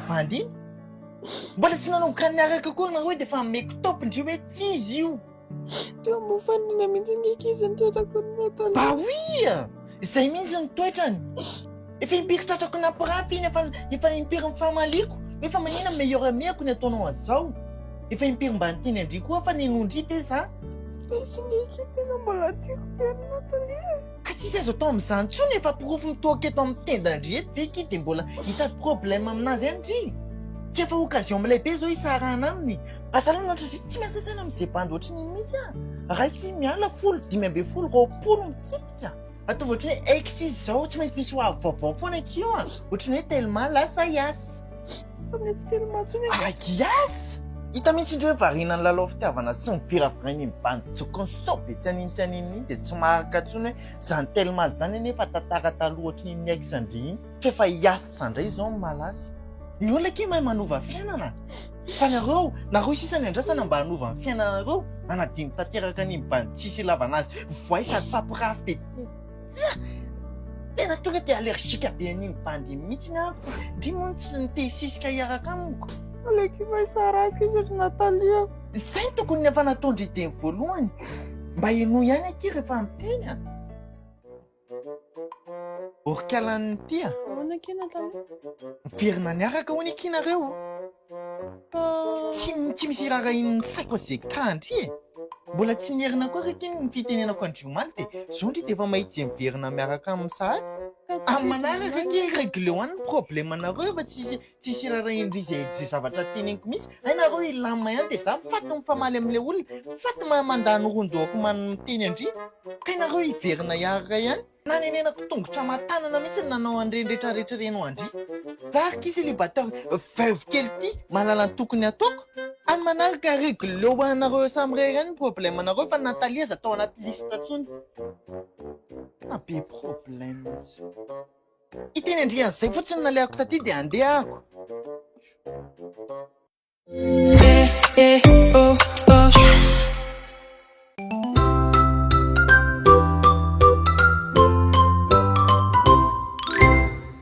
pandy iny? Mbola tsy nanomboka niaraka koa nareo dia efa meko tompindry hoe tsy izy io. Teo mofanina mihitsy ngiky izy nitratra ny Natalia. Bah oui! Izay mihitsy ny toetrany. Efa impiritratrako nampirafy iny, efa impiry ny famaliako. Efa manina meilleur ami-ako ny ataonao azao. Efa impiry mba ny teny andry koa fa ninondry ve za? Izy ngiky tena mbola tiako be ny Natalia. Ka tsisy azo atao amin'izany tsony, efa porofony toaka eto amin'ny tendandry eto ve ky dia mbola hitady problème aminazy andry. Tsy efa occasion lehibe zao isarana aminy. Asalana ohatra tsy miasasana amin'izay bandy ohatry ny mihitsy raiky miala 15-20 mikitika. Atao ohatry ny hoe ex izy zao tsy maintsy misy vaovao foana akio ohatry ny hoe tellement lasa iasy. Fa mety tellement tsony. Iasy! Hita mihitsy indreo hoe variana ny lalao fitiavana sy ny viravirany ny bandy jokony sobe tsy anintsy dia tsy maharaka tsony hoe zany tellement zany nefa tantara taloha ohatry ny ex andry iny fa efa iasy sandray zao ny malaza. Ny olona ke mahay manova fiainana. Fa nareo sisany andrasana mba hanova ny fiainanareo, anadiny tanteraka ny bandy tsisy ilavana azy, voay sady pampirafy tena tonga dia allergique be an'iny bandy mihitsy ndry moa tsy nitesisika hiaraka amiko. Aleky mahasarako izy ry Natalia. Izay tokony efa nataondry ideny voalohany. Mba heno ihany aty rehefa miteny. Orkalan'ny ty Ahoana ke Natalia? Miverina niaraka hoany akinareo. Tsy misy raha iny saiko izay kandry mbola tsy nierina koa reky ny fitenenako andriomaly dia zondry dia efa mahitsy izay miverina miaraka amin'ny sahady. Amin'ny manaraka ke réglé ho any ny problème anareo efa tsisy raha indry izay zavatra teneniko mihitsy. Hainareo ilama ihany dia za faty mifamaly amin'ilay olona, faty mandany ronjoako miteny andry. Ka ianareo hiverina hiaraka ihany. Nanenenako tongotra matanana mihitsy nanao andreny rehetrarehetra reno andry. Za arky célibataire veuve kely ty mahalala ny tokony ataoko. Amin'ny manaraka réglé ho anareo samy iray ihany ny problème anareo fa Natalia aza atao anaty lista tsony. Tena be problème izy. Iteny andry an'izay fotsiny naleako taty dia andehako.